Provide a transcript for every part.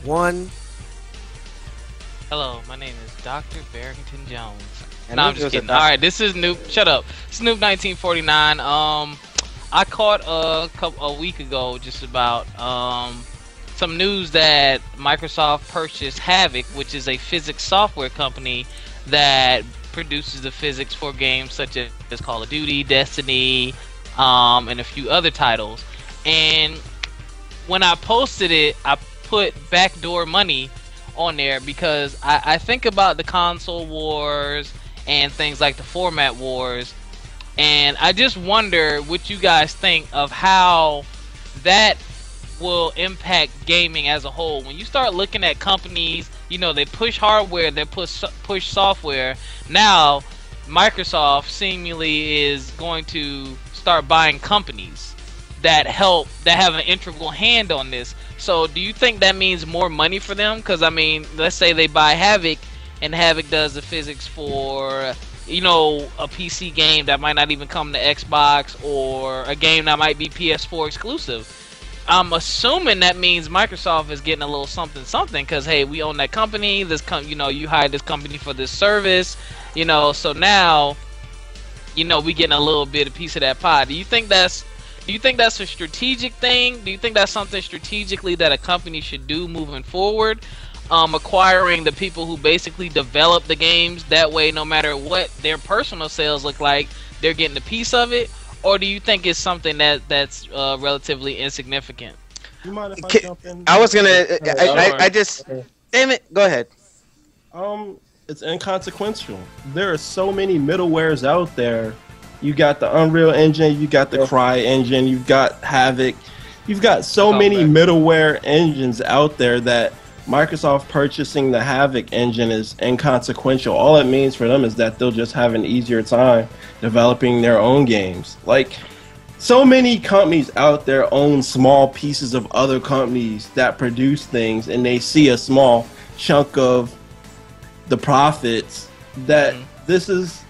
1. Hello, my name is Dr. Barrington Jones. And No, I'm just kidding. All right, this is Snoop. Shut up. Snoop 1949. I caught a week ago just about some news that Microsoft purchased Havok, which is a physics software company that produces the physics for games such as Call of Duty, Destiny, and a few other titles. And when I posted it, I put backdoor money on there because I think about the console wars and things like the format wars, and I just wonder what you guys think of how that will impact gaming as a whole. When you start looking at companies, you know, they push hardware, they push software. Now Microsoft seemingly is going to start buying companies that have an integral hand on this. So do you think that means more money for them? Because I mean, let's say they buy Havok, and Havok does the physics for, you know, a PC game that might not even come to Xbox, or a game that might be PS4 exclusive. I'm assuming that means Microsoft is getting a little something, because hey, we own that company. You know, you hired this company for this service. You know, so now, you know, we getting a little bit of piece of that pie. Do you think that's a strategic thing? Do you think that's something strategically that a company should do moving forward? Acquiring the people who basically develop the games, that way no matter what their personal sales look like, they're getting a piece of it? Or do you think it's something that's relatively insignificant? You mind if I jump in? I was gonna. I just. Damn it! Go ahead. It's inconsequential. There are so many middlewares out there. You got the Unreal Engine, you got the Cry Engine, you've got Havok. You've got so many middleware engines out there that Microsoft purchasing the Havok engine is inconsequential. All it means for them is that they'll just have an easier time developing their own games. Like, so many companies out there own small pieces of other companies that produce things, and they see a small chunk of the profits that this is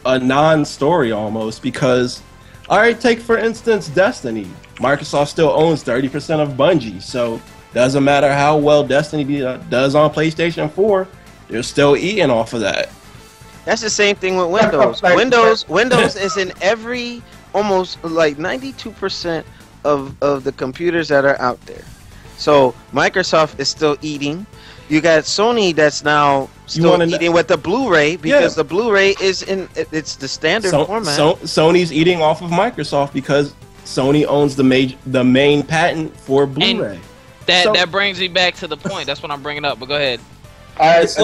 a non-story almost, because, alright, take for instance Destiny. Microsoft still owns 30% of Bungie, so doesn't matter how well Destiny does on PlayStation 4, they're still eating off of that. That's the same thing with Windows. Windows is in every, almost like 92% of the computers that are out there. So Microsoft is still eating. You got Sony that's now still eating with the Blu-ray, because the Blu-ray is it's the standard format. Sony's eating off of Microsoft because Sony owns the main patent for Blu-ray. That brings me back to the point. That's what I'm bringing up. But go ahead. It's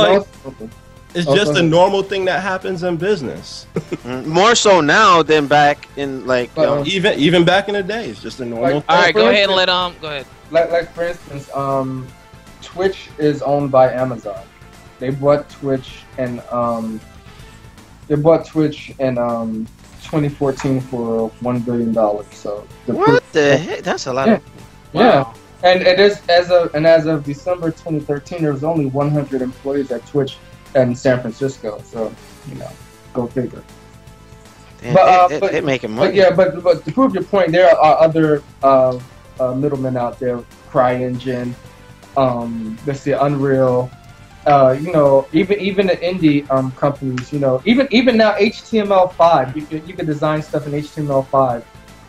just a normal thing that happens in business. More so now than back in even back in the day. It's just a normal thing. All right, go ahead and go ahead. Like for instance, Twitch is owned by Amazon. They bought Twitch in 2014 for $1 billion. So what the heck? That's a lot. Wow. Yeah. And it is as of December 2013, there was only 100 employees at Twitch in San Francisco. So, you know, go figure. Damn, they're making money. But to prove your point, there are other middlemen out there. CryEngine, let's see, Unreal. You know, even the indie companies. You know, even now HTML5. You can design stuff in HTML5.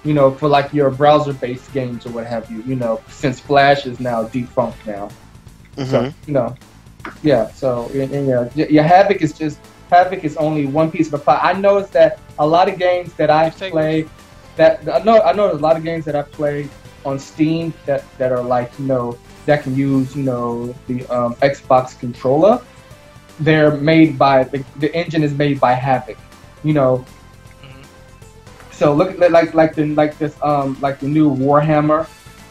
You know, for like your browser-based games or what have you. You know, since Flash is now defunct now. So you know, yeah. So Havok is only one piece of the pie. I noticed that a lot of games that I play, I know there's a lot of games that I play on Steam that are like, you know, that can use, you know, the Xbox controller. They're made by the engine is made by Havok. You know. So look like the new Warhammer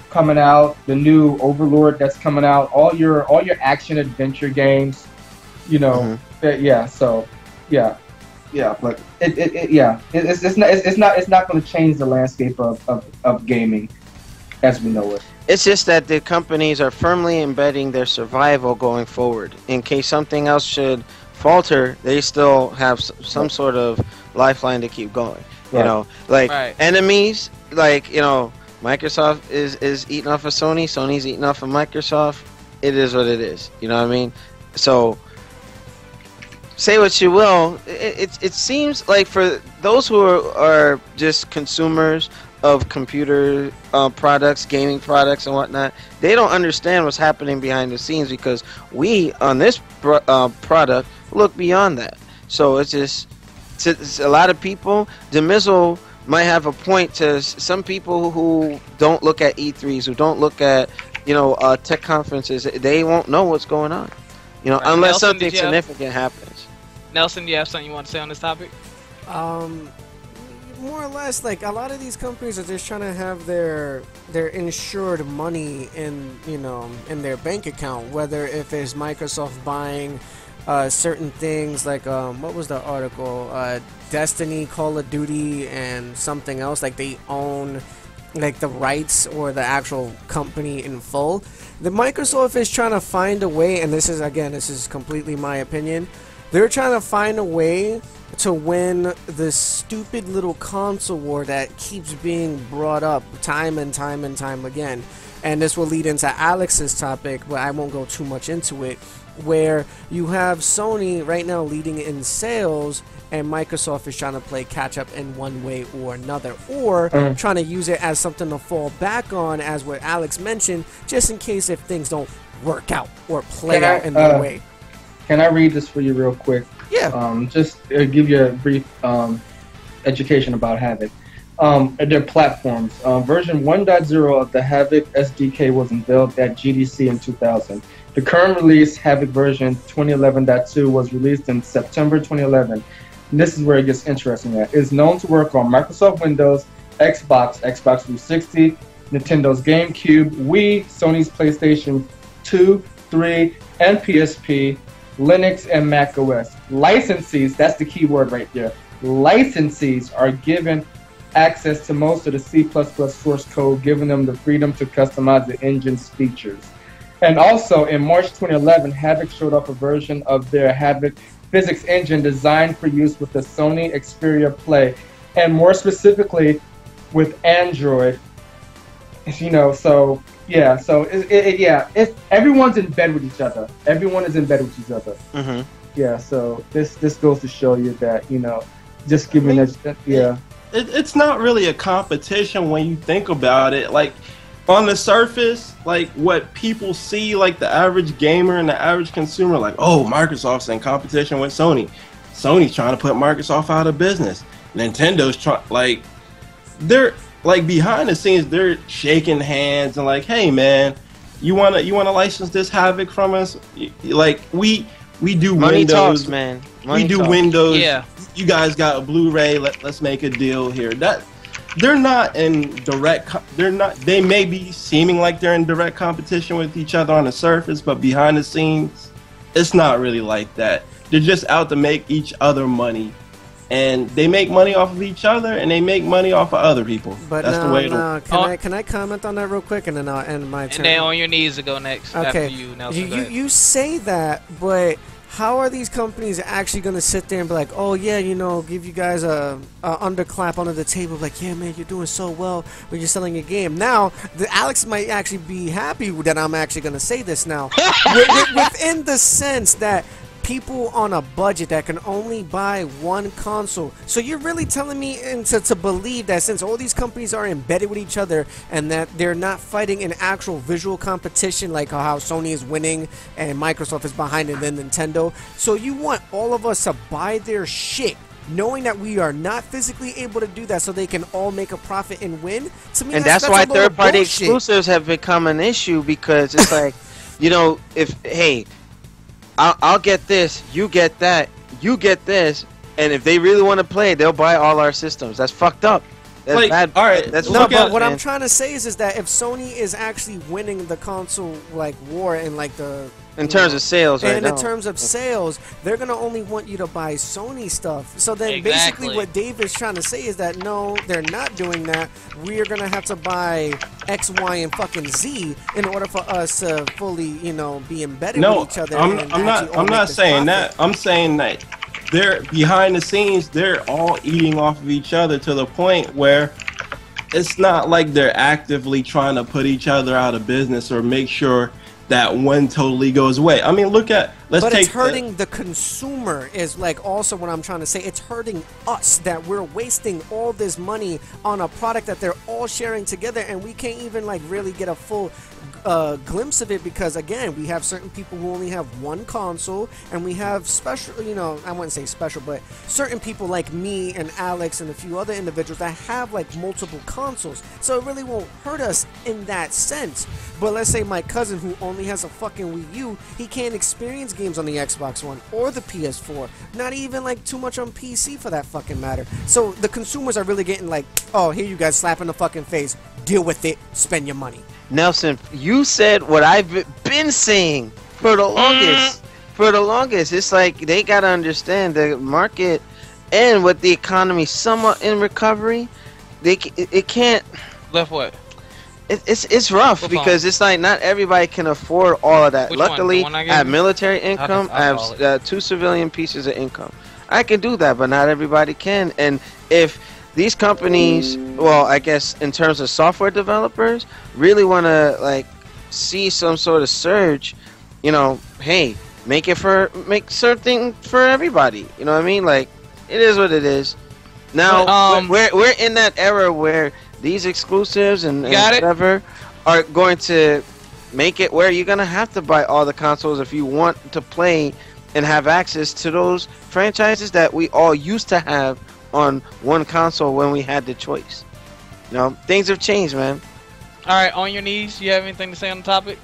coming out, the new Overlord that's coming out, all your action adventure games, you know, but it's not going to change the landscape of gaming as we know it. It's just that the companies are firmly embedding their survival going forward. In case something else should falter, they still have some sort of lifeline to keep going. You know, like enemies, like, you know, Microsoft is eating off of Sony, Sony's eating off of Microsoft. it is what it is. You know what I mean? So say what you will, it seems like for those who are just consumers of computer products, gaming products, and whatnot, they don't understand what's happening behind the scenes, because we on this product look beyond that. So it's just to a lot of people, the missile might have a point to some people who don't look at E3s, who don't look at tech conferences. They won't know what's going on, unless Nelson, something significant happens. Nelson, do you have something you want to say on this topic? More or less, like a lot of these companies are just trying to have their insured money in in their bank account. Whether if it's Microsoft buying certain things like what was the article? Destiny, Call of Duty, and something else. Like they own like the rights or the actual company in full. The Microsoft is trying to find a way, and this is completely my opinion. They're trying to find a way to win the stupid little console war that keeps being brought up time and time and time again. And this will lead into Alex's topic, but I won't go too much into it, where you have Sony right now leading in sales, and Microsoft is trying to play catch up in one way or another, or trying to use it as something to fall back on, as what Alex mentioned, just in case if things don't work out or play out in their way. Can I read this for you real quick? Yeah. Just give you a brief education about Havok. Their platforms. Version 1.0 of the Havok SDK was unveiled at GDC in 2000. The current release, Havok version 2011.2, was released in September 2011. And this is where it gets interesting at. It is known to work on Microsoft Windows, Xbox 360, Nintendo's GameCube, Wii, Sony's PlayStation 2, 3, and PSP, Linux, and Mac OS. Licensees, that's the key word right there. Licensees are given access to most of the C++ source code, giving them the freedom to customize the engine's features. And also, in March 2011, Havok showed off a version of their Havok physics engine designed for use with the Sony Xperia Play, and more specifically with Android. So everyone's in bed with each other. Everyone is in bed with each other. Mm-hmm. Yeah, so this goes to show you that just giving it's not really a competition when you think about it. Like on the surface, like what people see, like the average gamer and the average consumer, like, oh, Microsoft's in competition with Sony. Sony's trying to put Microsoft out of business. Nintendo's they're like behind the scenes, they're shaking hands and like, hey man, you wanna license this Havok from us? Like we do Money Windows, talks, man. We do Windows. Yeah. You guys got a Blu-ray. Let's make a deal here. That they're not in direct. They may be seeming like they're in direct competition with each other on the surface, but behind the scenes, it's not really like that. They're just out to make each other money. And they make money off of each other, and they make money off of other people. But that's the way can I comment on that real quick, and then I'll end my turn. And then on your knees to go next. Okay. After you, Nelson. You say that, but how are these companies actually going to sit there and be like, oh yeah, give you guys a underclap under the table, like, yeah man, you're doing so well when you're selling your game. Now, Alex might actually be happy that I'm actually going to say this now, within the sense that people on a budget that can only buy one console. So you're really telling me to believe that since all these companies are embedded with each other and that they're not fighting in actual visual competition, like how Sony is winning and Microsoft is behind and then Nintendo, so you want all of us to buy their shit knowing that we are not physically able to do that so they can all make a profit and win? To me, and that's why third-party exclusives have become an issue, because it's like, I'll get this, you get that, you get this, and if they really want to play, they'll buy all our systems. That's fucked up. That's like, bad. All right, that's no, but what man. I'm trying to say is that if Sony is actually winning the console war and like in terms of sales, in terms of sales, they're gonna only want you to buy Sony stuff. So then basically what Dave is trying to say is that no, they're not doing that. We're gonna have to buy X, Y, and fucking Z in order for us to fully, be embedded with each other. I'm not saying that. I'm saying that they're behind the scenes. They're all eating off of each other to the point where it's not like they're actively trying to put each other out of business or make sure that one totally goes away. I mean, let's but take it's hurting the consumer is like also what I'm trying to say. It's hurting us that we're wasting all this money on a product that they're all sharing together, and we can't even like really get a full glimpse of it, because again, we have certain people who only have one console, and we have special, you know, I wouldn't say special, but certain people like me and Alex and a few other individuals that have like multiple consoles, so it really won't hurt us in that sense. But let's say my cousin who only has a fucking Wii U, he can't experience games on the Xbox One or the PS4, not even like too much on PC for that fucking matter. So the consumers are really getting like, oh, here you guys, slap in the fucking face, deal with it, spend your money. Nelson, you said what I've been saying for the longest. For the longest, it's like they gotta understand the market, and with the economy somewhat in recovery, it can't. Left what? It's rough What because phone? it's like not everybody can afford all of that. Which one? Luckily, The one I I gave have you? military income. I I'll call have 2 civilian pieces of income. I can do that, but not everybody can. And if these companies, well, I guess in terms of software developers, really want to like see some sort of surge, you know, hey, make something for everybody. You know what I mean? Like, it is what it is. Now we're in that era where these exclusives and whatever are going to make it where you're gonna have to buy all the consoles if you want to play and have access to those franchises that we all used to have on one console when we had the choice. You know, things have changed, man. All right, on your knees. You have anything to say on the topic?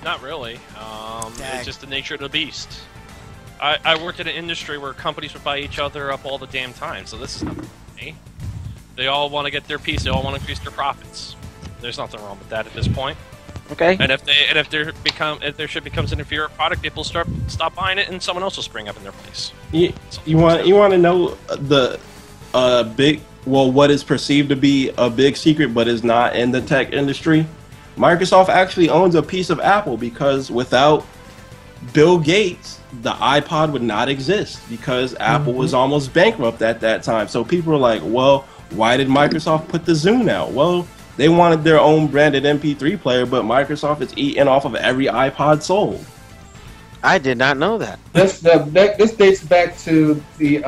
Not really. It's just the nature of the beast. I worked in an industry where companies would buy each other up all the damn time, so this is nothing for me. They all want to get their piece. They all want to increase their profits. There's nothing wrong with that at this point. Okay. And if their shit becomes an inferior product, people stop buying it, and someone else will spring up in their place. You want to know the what is perceived to be a big secret, but is not in the tech industry? Microsoft actually owns a piece of Apple, because without Bill Gates, the iPod would not exist, because Apple was almost bankrupt at that time. So people are like, well, why did Microsoft put the Zune out? Well, they wanted their own branded MP3 player, but Microsoft is eating off of every iPod sold. I did not know that. This dates back to the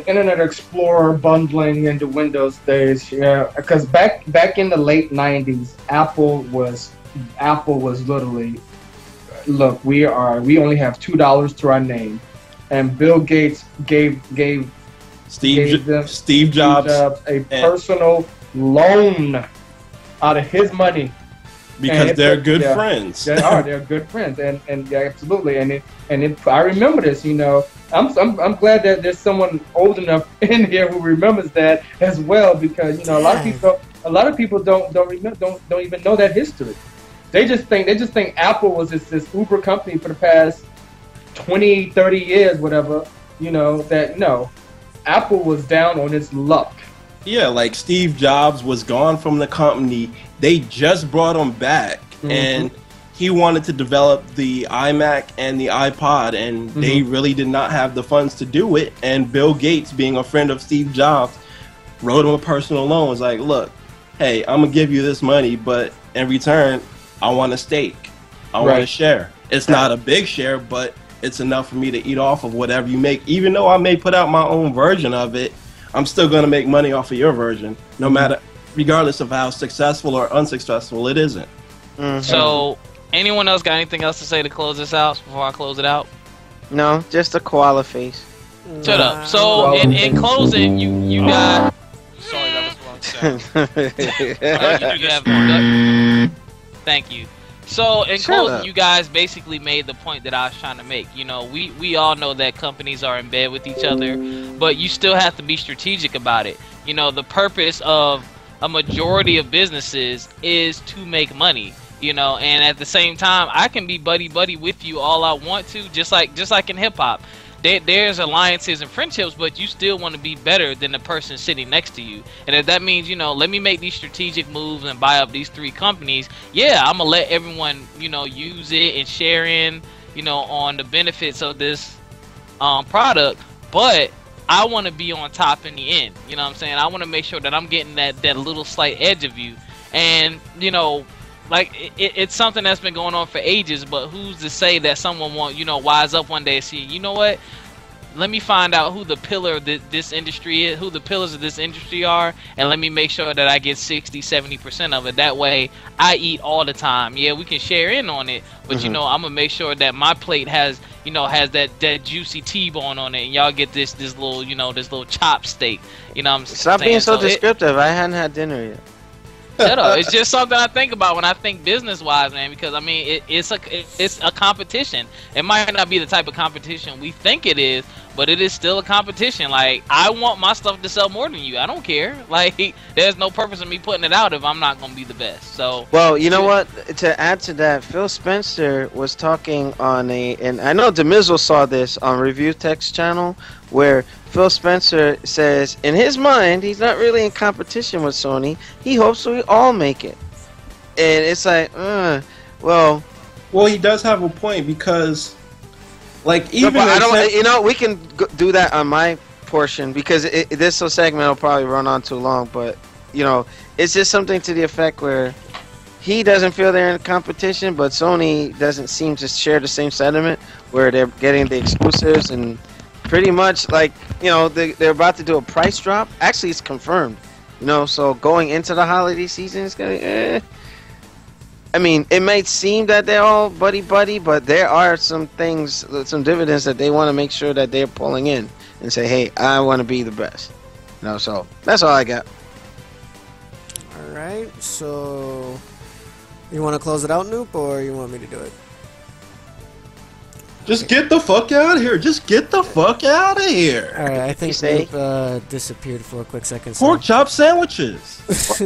Internet Explorer bundling into Windows days. Yeah, because back in the late '90s, Apple was literally, look, we only have $2 to our name, and Bill Gates gave Steve Jobs a personal loan out of his money, because they're good friends. They're good friends, and yeah, absolutely. I remember this. You know, I'm glad that there's someone old enough in here who remembers that as well, because you know a lot of people don't even know that history. They just think Apple was this Uber company for the past 20, 30 years, whatever. You know that no, Apple was down on its luck. Yeah, like Steve Jobs was gone from the company. They just brought him back, and he wanted to develop the iMac and the iPod, and they really did not have the funds to do it. And Bill Gates, being a friend of Steve Jobs, wrote him a personal loan. Was like, look, hey, I'm gonna give you this money, but in return, I want a stake. I want a share. It's not a big share, but it's enough for me to eat off of whatever you make. Even though I may put out my own version of it, I'm still going to make money off of your version, no matter, regardless of how successful or unsuccessful it isn't. So, anyone else got anything else to say to close this out before I close it out? No, just a koala face. Shut up. So, in closing, you got... Sorry, that was the wrong sound. Thank you. So, in closing, you guys basically made the point that I was trying to make. You know, we all know that companies are in bed with each other, but you still have to be strategic about it. You know, the purpose of a majority of businesses is to make money. You know, and at the same time, I can be buddy with you all I want to, just like in hip hop. There's alliances and friendships, but you still want to be better than the person sitting next to you. And if that means, you know, let me make these strategic moves and buy up these 3 companies, yeah, I'm going to let everyone, you know, use it and share in, you know, on the benefits of this product. But I want to be on top in the end. You know what I'm saying? I want to make sure that I'm getting that little slight edge of you. And, you know, it's something that's been going on for ages. But who's to say that someone won't, wise up one day and see, you know what? Let me find out who the pillar of this industry is, who the pillars of this industry are, and let me make sure that I get 60-70% of it. That way, I eat all the time. Yeah, we can share in on it, but I'm gonna make sure that my plate has that juicy T-bone on it, and y'all get this little this little chop steak. I'm Stop saying? being so descriptive. I hadn't had dinner yet. Shut up. It's just something I think about when I think business-wise, man. Because I mean, it's a competition. It might not be the type of competition we think it is, but it is still a competition. Like, I want my stuff to sell more than you. I don't care. Like, there's no purpose in me putting it out if I'm not gonna be the best. So. Well, you know what? To add to that, Phil Spencer was talking on and I know Demizzle saw this on Review Tech's channel, where Phil Spencer says, in his mind, he's not really in competition with Sony. He hopes we all make it. And it's like, well, he does have a point because, like, even we can do that on my portion because this segment will probably run on too long. But it's just something to the effect where he doesn't feel they're in competition, but Sony doesn't seem to share the same sentiment where they're getting the exclusives and. Pretty much, like, they're about to do a price drop. Actually, it's confirmed. So going into the holiday season, it's gonna. I mean, it might seem that they're all buddy, but there are some things, some dividends that they want to make sure that they're pulling in and say, hey, I want to be the best. So that's all I got. All right. So, you want to close it out, Noop, or you want me to do it? Just get the fuck out of here. Just get the fuck out of here. All right, I think Noop disappeared for a quick second. So. Pork chop sandwiches.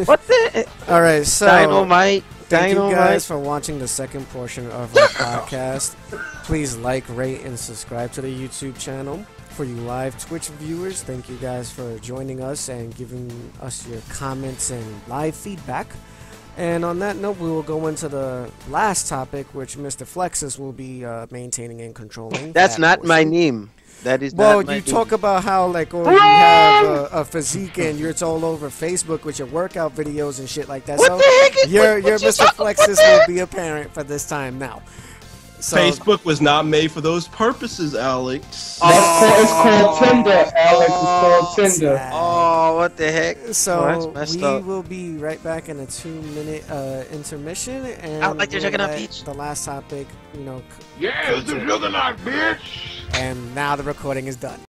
What the? All right, so Dynamite. Thank you guys for watching the second portion of our podcast. Please like, rate, and subscribe to the YouTube channel. For you live Twitch viewers, thank you guys for joining us and giving us your comments and live feedback. And on that note, we will go into the last topic, which Mr. Flexus will be maintaining and controlling. That's not portion. My name. That is well, not my you name. talk about how, like, you have a physique and you're all over Facebook with your workout videos and shit like that. What so the heck is, your what Mr. Flexus will be apparent for this time now. So, Facebook was not made for those purposes, Alex. It's called Tinder, Alex. It's called Tinder. Oh, what the heck? So we will be right back in a 2-minute intermission, and I like to check it out, bitch. The last topic, Yeah, it's a juggernaut, bitch. And now the recording is done.